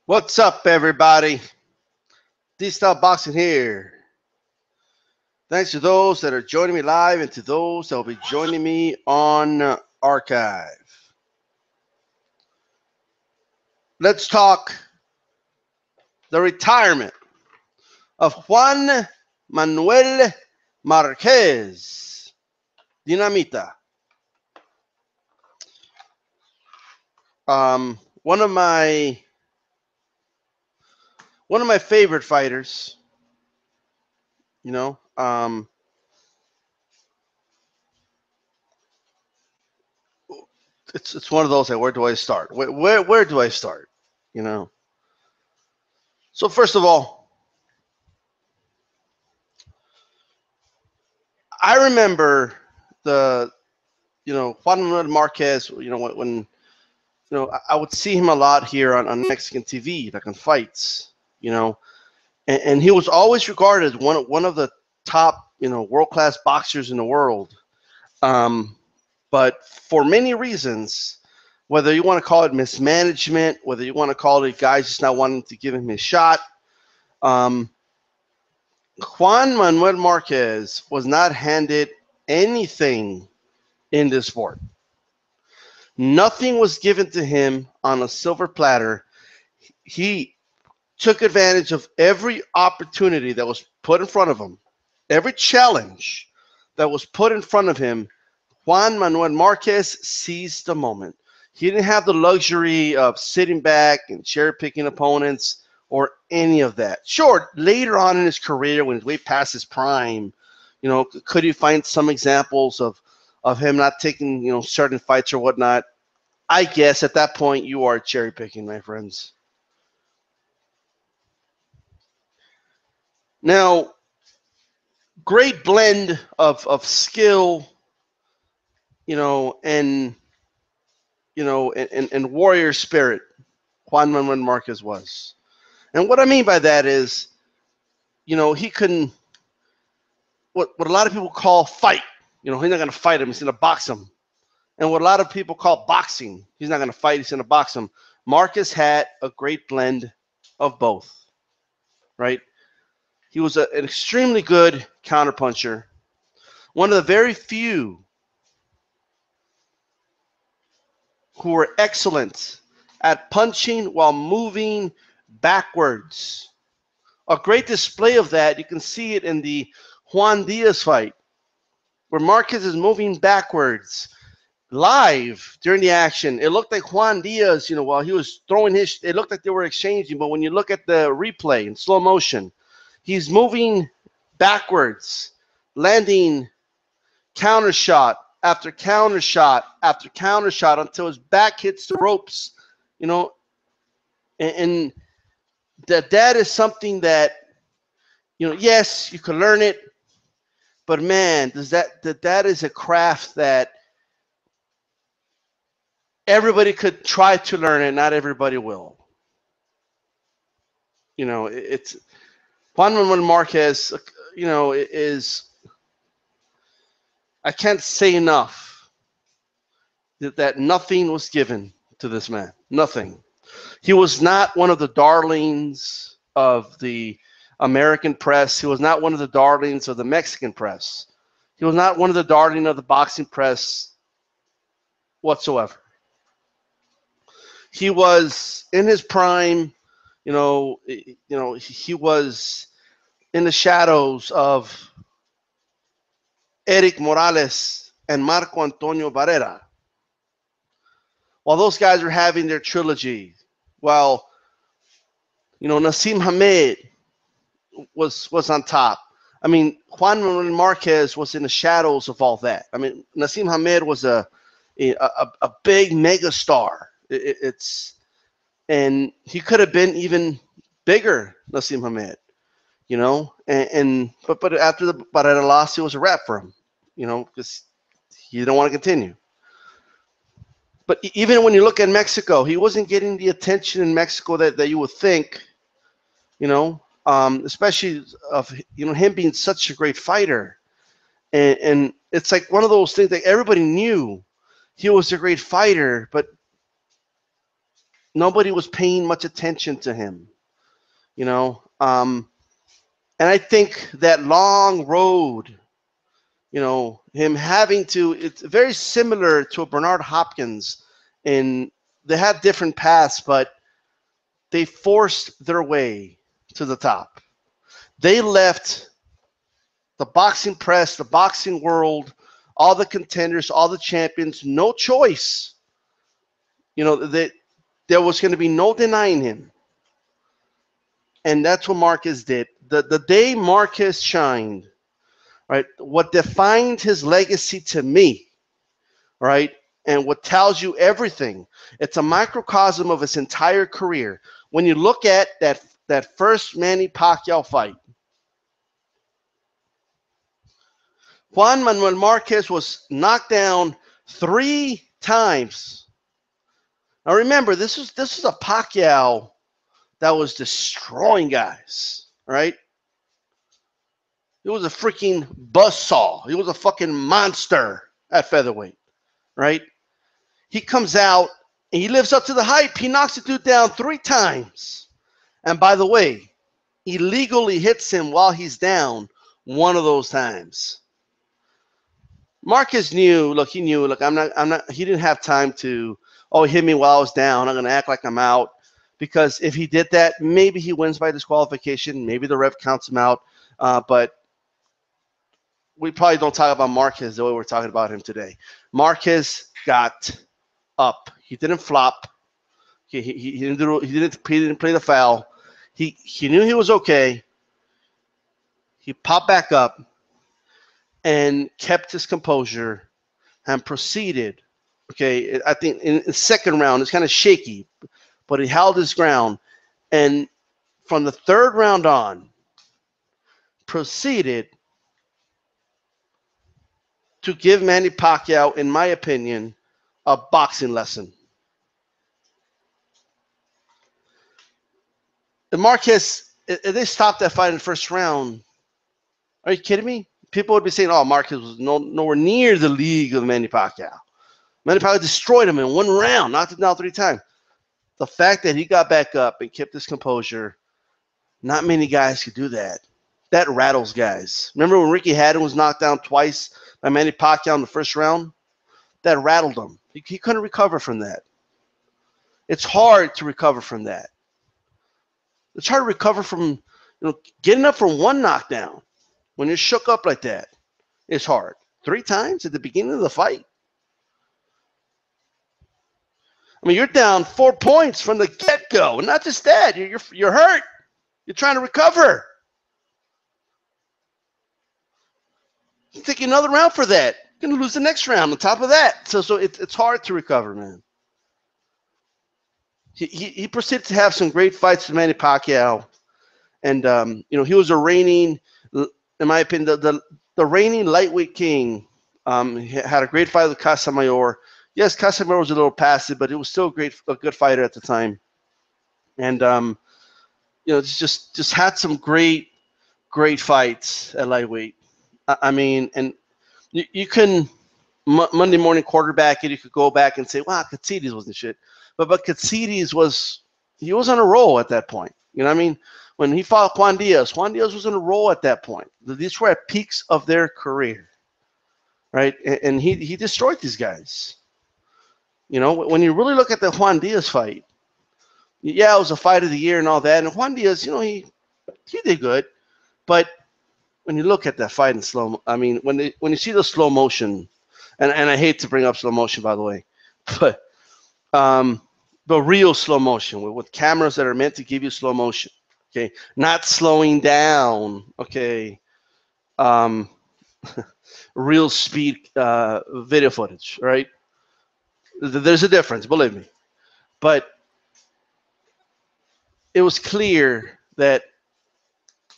What's up, everybody? DStyleBoxing here. Thanks to those that are joining me live and to those that will be joining me on archive. Let's talk the retirement of Juan Manuel Marquez, DINAMITA. One of my favorite fighters. You know, it's one of those. Like, where do I start? Where do I start? You know. So first of all, I remember Juan Manuel Marquez. When I would see him a lot here on Mexican TV, like on fights. And he was always regarded as one of the top world class boxers in the world. But for many reasons, whether you want to call it mismanagement, whether you want to call it guys just not wanting to give him his shot, Juan Manuel Marquez was not handed anything in this sport. Nothing was given to him on a silver platter. He took advantage of every opportunity that was put in front of him, every challenge that was put in front of him. Juan Manuel Marquez seized the moment. He didn't have the luxury of sitting back and cherry-picking opponents or any of that. Sure, later on in his career, when he's way past his prime, could you find some examples of him not taking, certain fights or whatnot? I guess at that point you are cherry-picking, my friends. Now, great blend of skill, and warrior spirit, Juan Manuel Marquez was. And what I mean by that is, he couldn't, what a lot of people call fight. He's not going to fight him. He's going to box him. And what a lot of people call boxing, he's not going to fight. He's going to box him. Marquez had a great blend of both, right? He was an extremely good counterpuncher. One of the very few who were excellent at punching while moving backwards. A great display of that, you can see it in the Juan Diaz fight, where Marquez is moving backwards live during the action. It looked like Juan Diaz, while he was throwing it looked like they were exchanging, but when you look at the replay in slow motion, he's moving backwards, landing counter shot after counter shot after counter shot until his back hits the ropes, and that is something that, yes, you can learn it, but man, that is a craft that everybody could try to learn it. Not everybody will. It's Juan Manuel Marquez, is, I can't say enough that nothing was given to this man. Nothing. He was not one of the darlings of the American press. He was not one of the darlings of the Mexican press. He was not one of the darlings of the boxing press whatsoever. He was in his prime. He was in the shadows of Eric Morales and Marco Antonio Barrera. While those guys were having their trilogy, while Naseem Hamed was on top. I mean, Juan Manuel Marquez was in the shadows of all that. I mean, Naseem Hamed was a big mega star. And he could have been even bigger, Naseem Hamed, but after the Barrera loss, it was a wrap for him, because he didn't want to continue. But even when you look at Mexico, he wasn't getting the attention in Mexico that you would think, especially of him being such a great fighter. And it's like one of those things that everybody knew he was a great fighter, but Nobody was paying much attention to him, you know. And I think that long road, him having to, it's very similar to a Bernard Hopkins, and they had different paths, but they forced their way to the top. They left the boxing press, the boxing world, all the contenders, all the champions, no choice. There was going to be no denying him. And that's what Marquez did. The day Marquez shined, right, what defined his legacy to me, right, and what tells you everything, it's a microcosm of his entire career. When you look at that first Manny Pacquiao fight, Juan Manuel Marquez was knocked down 3 times. Now remember, this was a Pacquiao that was destroying guys, right? He was a freaking buzzsaw. He was a fucking monster at featherweight, right? He comes out and he lives up to the hype. He knocks the dude down 3 times. And by the way, illegally hits him while he's down one of those times. Marquez knew, he he didn't have time to, hit me while I was down. I'm going to act like I'm out. Because if he did that, maybe he wins by disqualification. Maybe the ref counts him out. But we probably don't talk about Marquez the way we're talking about him today. Marquez got up. He didn't flop. He didn't play the foul. He knew he was okay. He popped back up and kept his composure and proceeded. Okay, I think in the second round it's kind of shaky, but he held his ground, and from the third round on, proceeded to give Manny Pacquiao, in my opinion, a boxing lesson. And Marquez, if they stopped that fight in the first round, are you kidding me? People would be saying, Marquez was nowhere near the league of Manny Pacquiao. Manny Pacquiao destroyed him in 1 round, knocked him down 3 times. The fact that he got back up and kept his composure, not many guys could do that. That rattles guys. Remember when Ricky Hatton was knocked down twice by Manny Pacquiao in the first round? That rattled him. He couldn't recover from that. It's hard to recover from that. It's hard to recover from getting up from 1 knockdown. When you're shook up like that, it's hard. 3 times at the beginning of the fight. I mean, you're down 4 points from the get-go. And not just that, you're hurt. You're trying to recover. You take another round for that. You're going to lose the next round on top of that. So it's hard to recover, man. He proceeded to have some great fights with Manny Pacquiao. And, he was a reigning, in my opinion, the reigning lightweight king. He had a great fight with Casamayor. Yes, Casamayor was a little passive, but it was still a good fighter at the time. And, just had some great fights at lightweight. I mean, and you can Monday morning quarterback it. You could go back and say, wow, Katsides wasn't shit. But Katsides was on a roll at that point. You know what I mean? When he fought Juan Diaz was on a roll at that point. These were at peaks of their career, right? And he destroyed these guys. When you really look at the Juan Diaz fight, yeah, it was a fight of the year and all that. And Juan Diaz, he did good. But when you look at that fight in when you see the slow motion, and I hate to bring up slow motion, by the way, but real slow motion with cameras that are meant to give you slow motion, okay, not slowing down, okay, real speed video footage, right? There's a difference, believe me. But it was clear that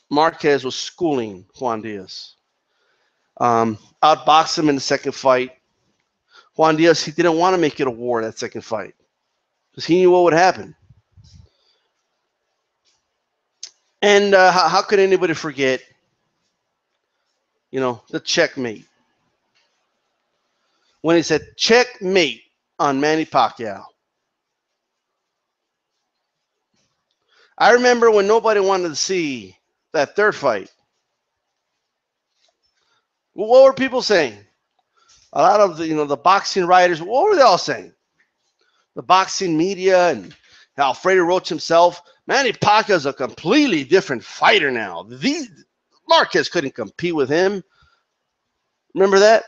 Marquez was schooling Juan Diaz. Outboxed him in the second fight. Juan Diaz, he didn't want to make it a war that second fight because he knew what would happen. And how could anybody forget, the checkmate? When he said checkmate on Manny Pacquiao. I remember when nobody wanted to see that third fight. What were people saying? A lot of the boxing writers. What were they all saying? The boxing media and Alfredo Roach himself. Manny Pacquiao is a completely different fighter now. Marquez couldn't compete with him. Remember that?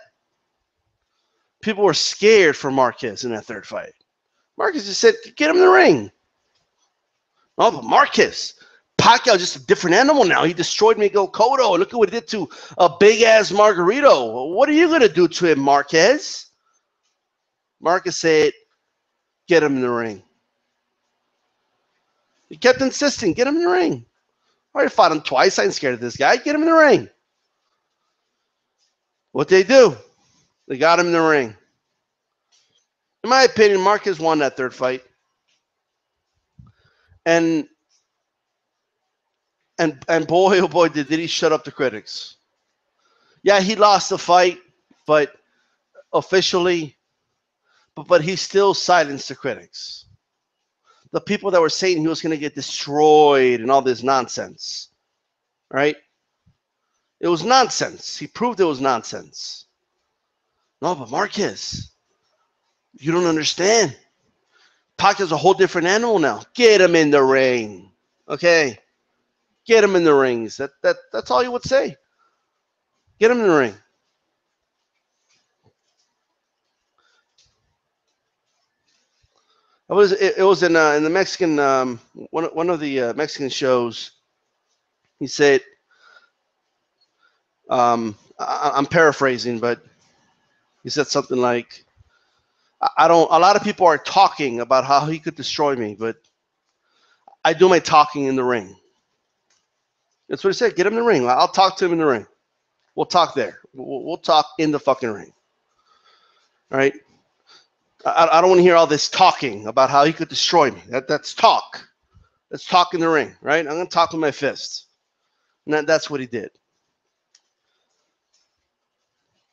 People were scared for Marquez in that third fight. Marquez just said, get him in the ring. Oh, but Marquez, Pacquiao just a different animal now. He destroyed Miguel Cotto. Look at what he did to a big-ass Margarito. What are you going to do to him, Marquez? Marquez said, get him in the ring. He kept insisting, get him in the ring. I already fought him twice. I ain't scared of this guy. Get him in the ring. What they do? They got him in the ring. In my opinion, Marquez won that third fight. And boy, oh boy, did he shut up the critics. Yeah, he lost the fight, but officially, but he still silenced the critics. The people that were saying he was going to get destroyed and all this nonsense, right? It was nonsense. He proved it was nonsense. No, but Marquez, you don't understand. Pacquiao's a whole different animal now. Get him in the ring, okay? Get him in the rings. That's all you would say. Get him in the ring. It was in the Mexican one of the Mexican shows. He said, I'm paraphrasing, but he said something like, a lot of people are talking about how he could destroy me, but I do my talking in the ring. That's what he said. Get him in the ring. I'll talk to him in the ring. We'll talk there. We'll talk in the fucking ring. All right? I don't want to hear all this talking about how he could destroy me. That's talk. Let's talk in the ring, right? I'm going to talk with my fists. And that's what he did.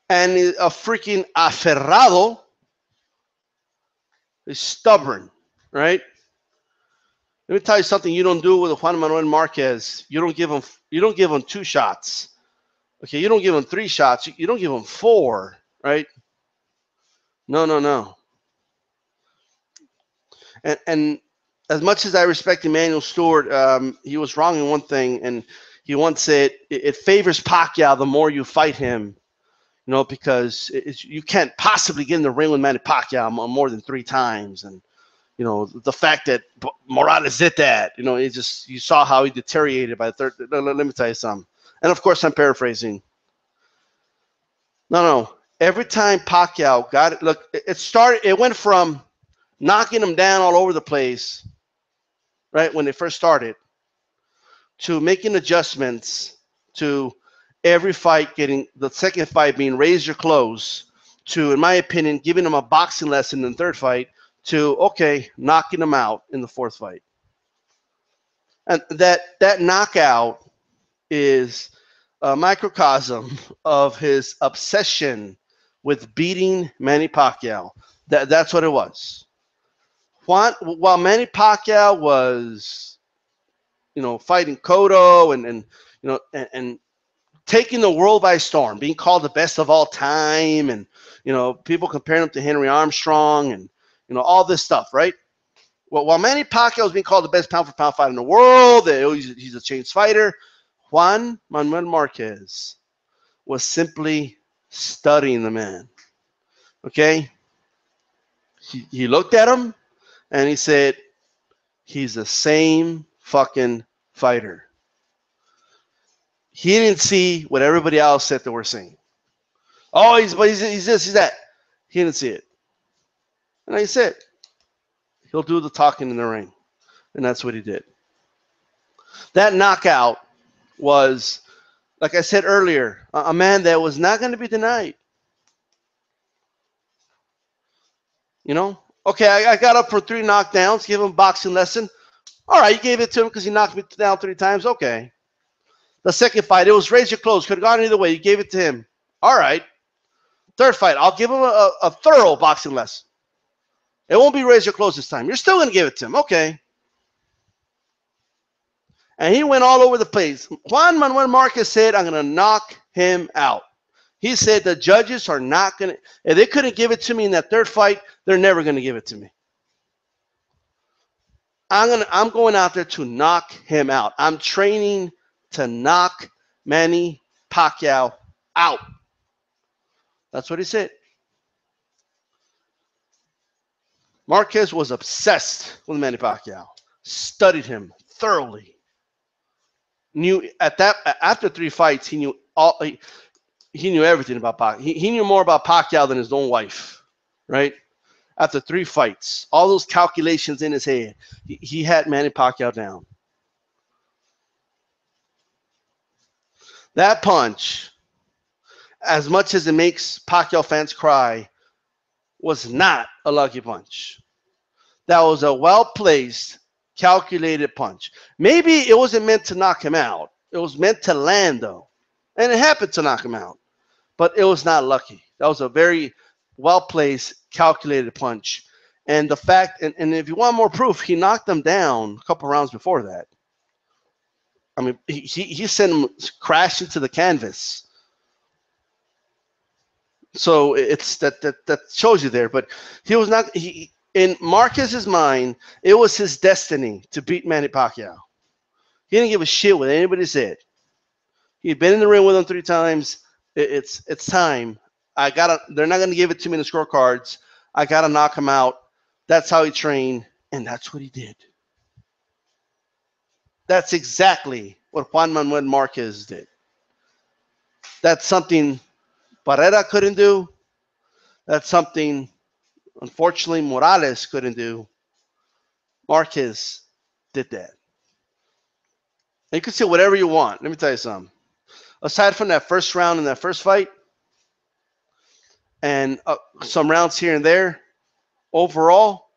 And a freaking aferrado is stubborn, right? Let me tell you something you don't do with Juan Manuel Marquez. You don't give him 2 shots. Okay, you don't give him 3 shots. You don't give him 4, right? No. And as much as I respect Emmanuel Stewart, he was wrong in one thing, and he once said it favors Pacquiao the more you fight him, because you can't possibly get in the ring with Manny Pacquiao more than 3 times, and the fact that Morales did that, you saw how he deteriorated by the third. Let me tell you something, and of course I'm paraphrasing. No. Every time Pacquiao got it, look, it went from knocking him down all over the place, right, when they first started, to making adjustments to every fight getting the second fight being raise your clothes, to, in my opinion, giving him a boxing lesson in the third fight, to, okay, knocking him out in the 4th fight. And that knockout is a microcosm of his obsession with beating Manny Pacquiao. That's what it was. While Manny Pacquiao was, fighting Cotto and taking the world by storm, being called the best of all time, and people comparing him to Henry Armstrong, and all this stuff, right? Well, while Manny Pacquiao is being called the best pound-for-pound fighter in the world, he's a changed fighter, Juan Manuel Marquez was simply studying the man. Okay? He looked at him, and he said, he's the same fucking fighter. He didn't see what everybody else said that we're seeing. Oh, he's this, he's that. He didn't see it. And like I said, he'll do the talking in the ring. And that's what he did. That knockout was, like I said earlier, a man that was not going to be denied. Okay, I got up for 3 knockdowns, gave him a boxing lesson. All right, you gave it to him because he knocked me down 3 times. Okay. The second fight, it was raise your clothes. Could have gone either way. You gave it to him. All right. Third fight, I'll give him a thorough boxing lesson. It won't be raise your clothes this time. You're still going to give it to him. Okay. And he went all over the place. Juan Manuel Marquez said, I'm going to knock him out. He said the judges are not going to, if they couldn't give it to me in that third fight, they're never going to give it to me. I'm going out there to knock him out. I'm training to knock Manny Pacquiao out. That's what he said. Marquez was obsessed with Manny Pacquiao. Studied him thoroughly. Knew after 3 fights, he knew everything about Pacquiao. He knew more about Pacquiao than his own wife, right? After 3 fights, all those calculations in his head, he had Manny Pacquiao down. That punch, as much as it makes Pacquiao fans cry, was not a lucky punch. That was a well-placed, calculated punch. Maybe it wasn't meant to knock him out. It was meant to land, though. And it happened to knock him out. But it was not lucky. That was a very well-placed, calculated punch. And the fact, and if you want more proof, he knocked him down a couple rounds before that. I mean, he sent him crashing to the canvas. So it's that shows you there. But he was not, in Marquez's mind, it was his destiny to beat Manny Pacquiao. He didn't give a shit what anybody said. He'd been in the ring with him 3 times. It's time. They're not going to give it to me in the scorecards. I got to knock him out. That's how he trained, and that's what he did. That's exactly what Juan Manuel Marquez did. That's something Barrera couldn't do. That's something, unfortunately, Morales couldn't do. Marquez did that. And you can say whatever you want. Let me tell you something. Aside from that first round in that first fight, and some rounds here and there, overall,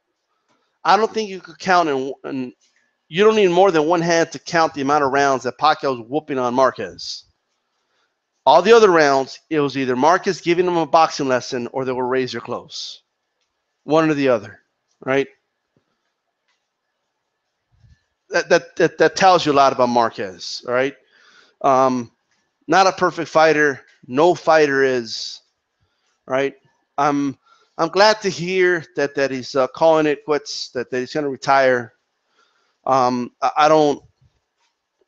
I don't think you could count, and you don't need more than one hand to count the amount of rounds that Pacquiao was whooping on Marquez. All the other rounds, it was either Marquez giving him a boxing lesson or they were razor close. One or the other, right? That tells you a lot about Marquez, all right? Not a perfect fighter. No fighter is, right? I'm glad to hear that he's calling it quits, that he's going to retire. I don't,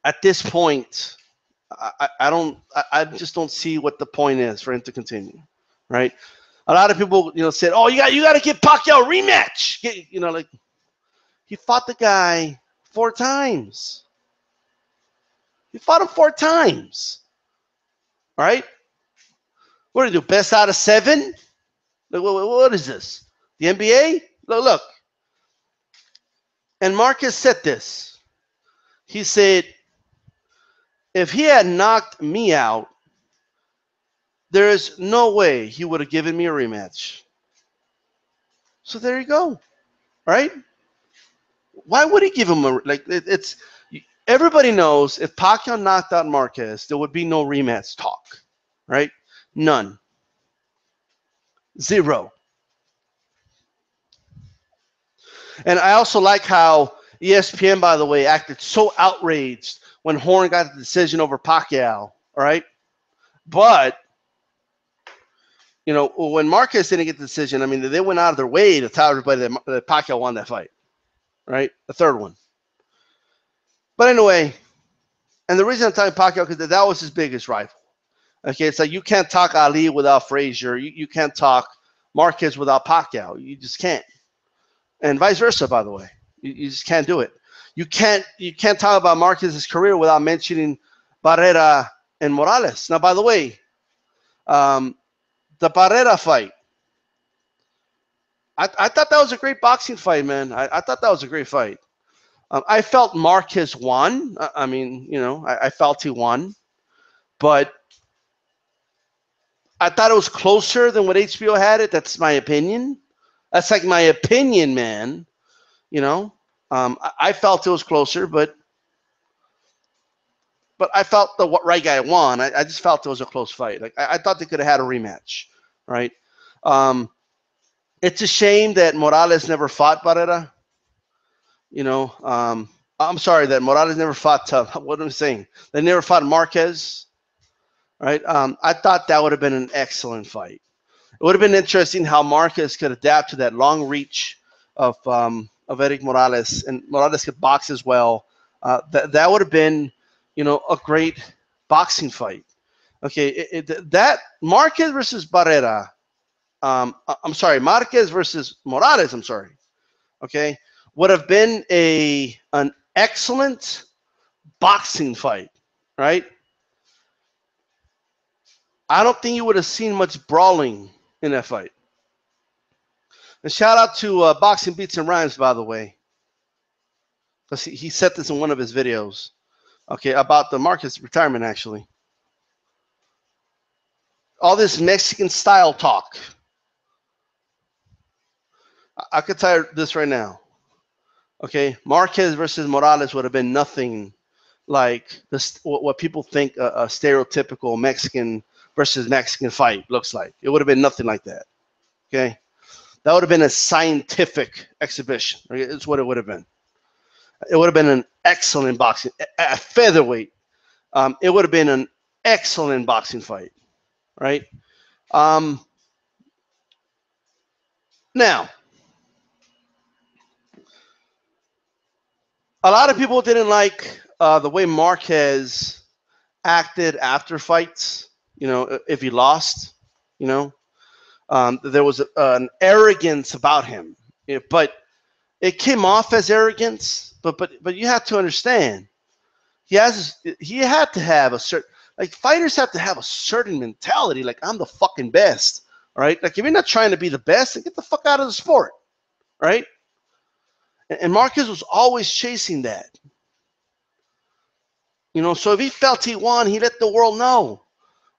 at this point, I just don't see what the point is for him to continue, right? A lot of people, said, "Oh, you got to give Pacquiao a rematch." Like he fought the guy 4 times. He fought him 4 times. All right? What do you do? Best out of 7? What is this? The NBA? Look. And Marquez said this. He said, if he had knocked me out, there is no way he would have given me a rematch. So there you go. Right? Why would he give him it's everybody knows if Pacquiao knocked out Marquez, there would be no rematch talk. Right? None. 0. And I also like how ESPN, by the way, acted so outraged when Horn got the decision over Pacquiao, all right? But, when Marquez didn't get the decision, I mean, they went out of their way to tell everybody that Pacquiao won that fight, right? The third one. But anyway, and the reason I'm talking Pacquiao because that was his biggest rival. Okay, it's like you can't talk Ali without Frazier. You can't talk Marquez without Pacquiao. You just can't. And vice versa, by the way. You just can't do it. You can't talk about Marquez's career without mentioning Barrera and Morales. Now, by the way, the Barrera fight, I thought that was a great boxing fight, man. I thought that was a great fight. I felt Marquez won. I felt he won. But I thought it was closer than what HBO had it. That's my opinion. That's like my opinion, man. I felt it was closer, but I felt the right guy won. I just felt it was a close fight. Like I thought they could have had a rematch, right? It's a shame that Morales never fought Barrera. I'm sorry that Morales never fought. What am I saying? They never fought Marquez, right? I thought that would have been an excellent fight. It would have been interesting how Marquez could adapt to that long reach of Eric Morales, and Morales could box as well. That would have been, a great boxing fight. Okay, that Marquez versus Barrera. I'm sorry, Marquez versus Morales. I'm sorry. Okay, would have been an excellent boxing fight, right? I don't think you would have seen much brawling in that fight. And shout out to Boxing Beats and Rhymes, by the way, because he said this in one of his videos. Okay, about the Marquez retirement, actually. All this Mexican style talk. I could tell you this right now. Okay, Marquez versus Morales would have been nothing like this. What people think a stereotypical Mexican versus Mexican fight looks like. It would have been nothing like that. Okay, that would have been a scientific exhibition. Okay? It's what it would have been. It would have been an excellent boxing at featherweight. It would have been an excellent boxing fight, right? Um, Now, a lot of people didn't like the way Marquez acted after fights. If he lost, there was an arrogance about him. But it came off as arrogance. But you have to understand, he had to have a certain, like, fighters have to have a certain mentality. Like, I'm the fucking best, right? Like, if you're not trying to be the best, then get the fuck out of the sport, right? And Marquez was always chasing that. So if he felt he won, he let the world know.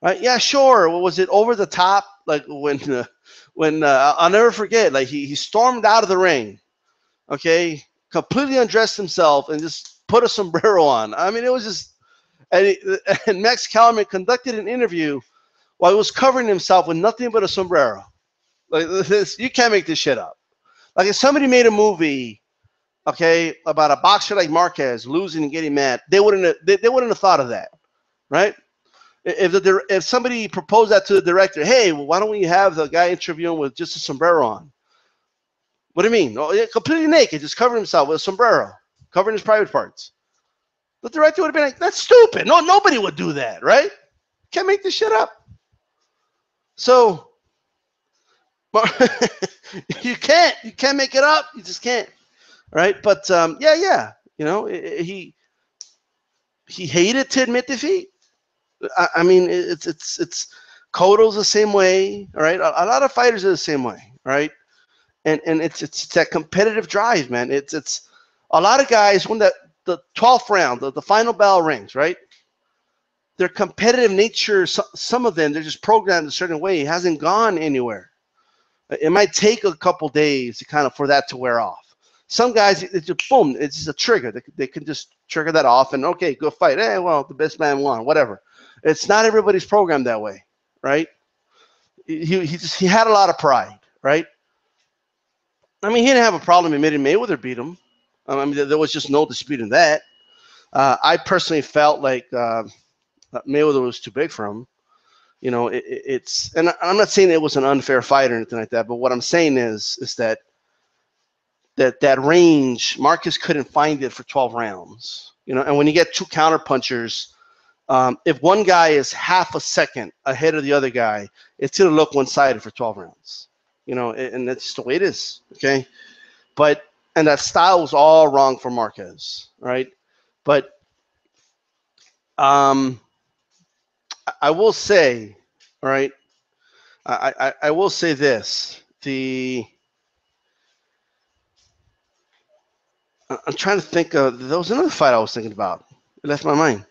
Right? Yeah, sure. Was it over the top? Like when I'll never forget. Like he stormed out of the ring, okay, completely undressed himself and just put a sombrero on. I mean, it was just. And Max Kellerman conducted an interview while he was covering himself with nothing but a sombrero. Like this, you can't make this shit up. Like if somebody made a movie, okay, about a boxer like Marquez losing and getting mad, they wouldn't have thought of that, right? If somebody proposed that to the director, hey, well, why don't we have the guy interviewing with just a sombrero on? What do you mean? Oh, yeah, completely naked, just covering himself with a sombrero, covering his private parts. The director would have been like, that's stupid. No, nobody would do that, right? Can't make this shit up. So you can't make it up. You just can't, right? But yeah. He hated to admit defeat. I mean, it's Cotto's the same way, all right? A lot of fighters are the same way, right? And it's that competitive drive, man. It's a lot of guys when the 12th round, the final bell rings, right? Their competitive nature, some of them, they're just programmed a certain way. It hasn't gone anywhere. It might take a couple days to kind of for that to wear off. Some guys, it's just boom, it's just a trigger. They can just trigger that off and okay, go fight. Hey, well, the best man won, whatever. It's not everybody's programmed that way, right? He had a lot of pride, right? I mean, he didn't have a problem admitting Mayweather beat him. I mean, there was just no disputing that. I personally felt like Mayweather was too big for him. It's, and I'm not saying it was an unfair fight or anything like that, but what I'm saying is that range, Marcus couldn't find it for 12 rounds. And when you get two counter punchers, if one guy is half a second ahead of the other guy, it's going to look one-sided for 12 rounds. And that's just the way it is, okay? And that style was all wrong for Marquez, right? But I will say, all right, I will say this. I'm trying to think of, there was another fight I was thinking about. It left my mind.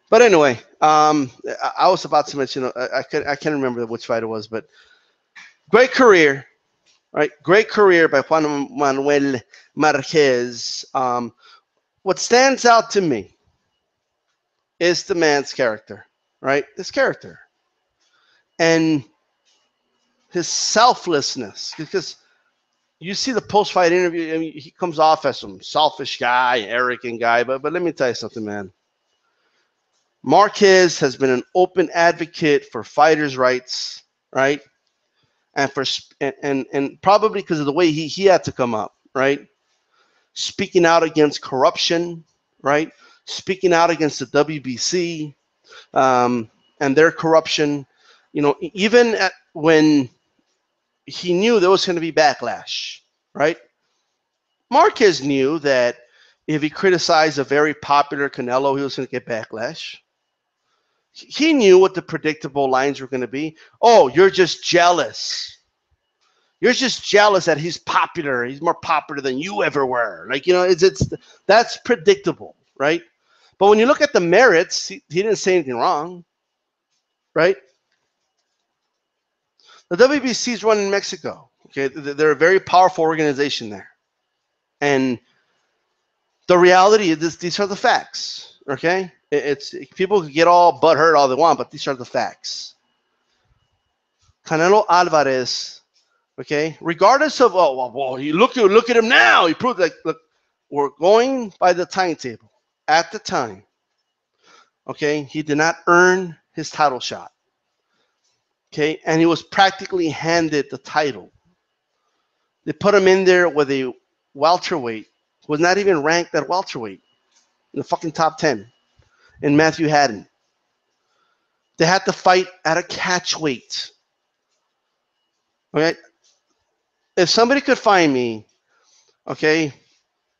But anyway, I was about to mention, I can't remember which fight it was, but great career, right? Great career by Juan Manuel Marquez. What stands out to me is the man's character, right? His character. And his selflessness. Because you see the post-fight interview. I mean, he comes off as some selfish guy, arrogant guy. But let me tell you something, man. Marquez has been an open advocate for fighters' rights, right? And for and probably because of the way he had to come up, right? Speaking out against corruption, right? Speaking out against the WBC and their corruption. You know, even when he knew there was going to be backlash, right? Marquez knew that if he criticized a very popular Canelo, he was going to get backlash. He knew what the predictable lines were going to be. Oh, you're just jealous. You're just jealous that he's popular. He's more popular than you ever were. Like, you know, it's that's predictable, right? But when you look at the merits, he didn't say anything wrong, right? The WBC is run in Mexico. Okay, they're a very powerful organization there, and the reality is these are the facts. Okay, it's people can get all butthurt all they want, but these are the facts. Canelo Alvarez, okay, regardless of well, you look at him now. He proved like, look, we're going by the timetable. At the time, okay, he did not earn his title shot. Okay, and he was practically handed the title. They put him in there with a welterweight who was not even ranked at welterweight in the fucking top 10 in Matthew Haddon. They had to fight at a catch weight. Okay, if somebody could find me, okay,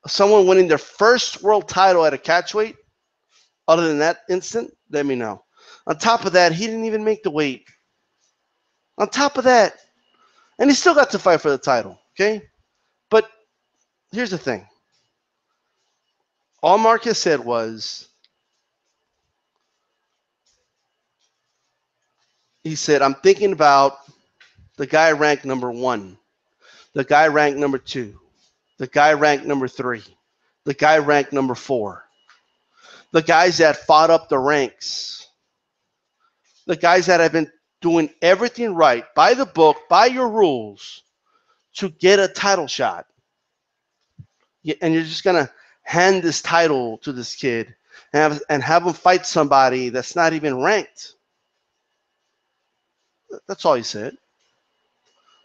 someone winning their first world title at a catch weight, other than that instant, let me know. On top of that, he didn't even make the weight. On top of that, and he still got to fight for the title, okay? But here's the thing. All Marquez said was, he said, I'm thinking about the guy ranked number 1, the guy ranked number 2, the guy ranked number 3, the guy ranked number 4, the guys that fought up the ranks, the guys that have been doing everything right, by the book, by your rules, to get a title shot. And you're just going to hand this title to this kid and have him fight somebody that's not even ranked. That's all he said.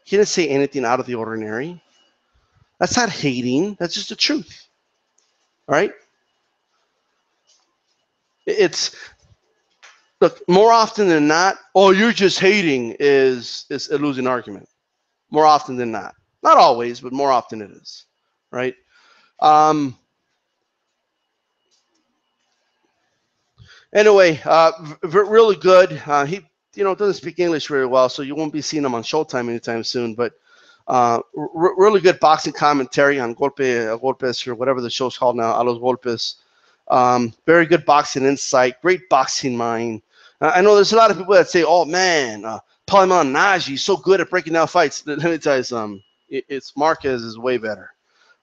He didn't say anything out of the ordinary. That's not hating. That's just the truth. All right? It's, look, more often than not, oh, you're just hating is a losing argument. More often than not. Not always, but more often it is. Right? Anyway, really good. He, doesn't speak English very well, so you won't be seeing him on Showtime anytime soon. But really good boxing commentary on golpes, or whatever the show's called now, a los golpes. Very good boxing insight, great boxing mind. I know there's a lot of people that say, "Oh man, Paulie Malignaggi is so good at breaking down fights." Let me tell you something. It's Marquez is way better.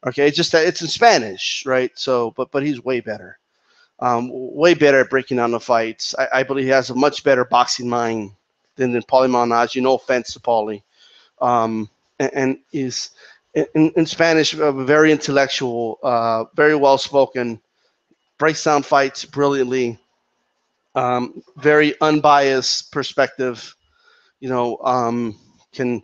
Okay, it's just that it's in Spanish, right? So, but he's way better. Way better at breaking down the fights. I believe he has a much better boxing mind than Paulie Malignaggi. No offense to Paulie. And is in Spanish very intellectual, very well spoken, breaks down fights brilliantly, very unbiased perspective. Can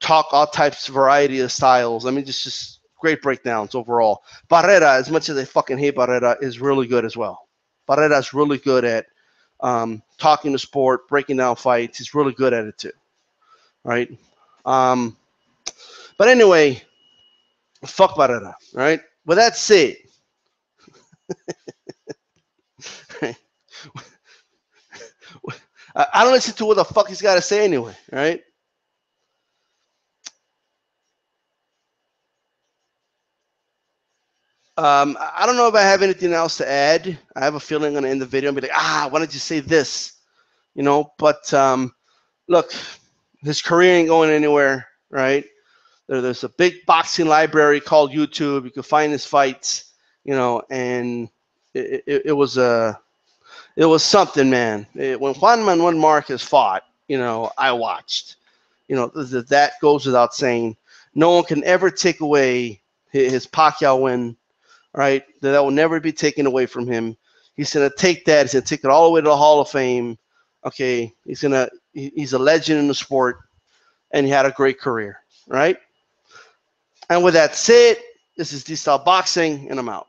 talk all types, variety of styles. I mean, just great breakdowns overall. Barrera, as much as I fucking hate Barrera, is really good as well. Barrera is really good at talking the sport, breaking down fights. He's really good at it too, right? But anyway, fuck Barrera, right? With that said, I don't listen to what the fuck he's got to say anyway, right? I don't know if I have anything else to add. I have a feeling I'm going to end the video and be like, why don't you say this? But look, his career ain't going anywhere, right? There's a big boxing library called YouTube. You can find his fights, and it was something, man. When Juan Manuel Marquez fought, I watched. That goes without saying. No one can ever take away his Pacquiao win, right? That will never be taken away from him. He's gonna take that. He's gonna take it all the way to the Hall of Fame. Okay, he's a legend in the sport, and he had a great career, right? And with that said, this is DStyleBoxing, and I'm out.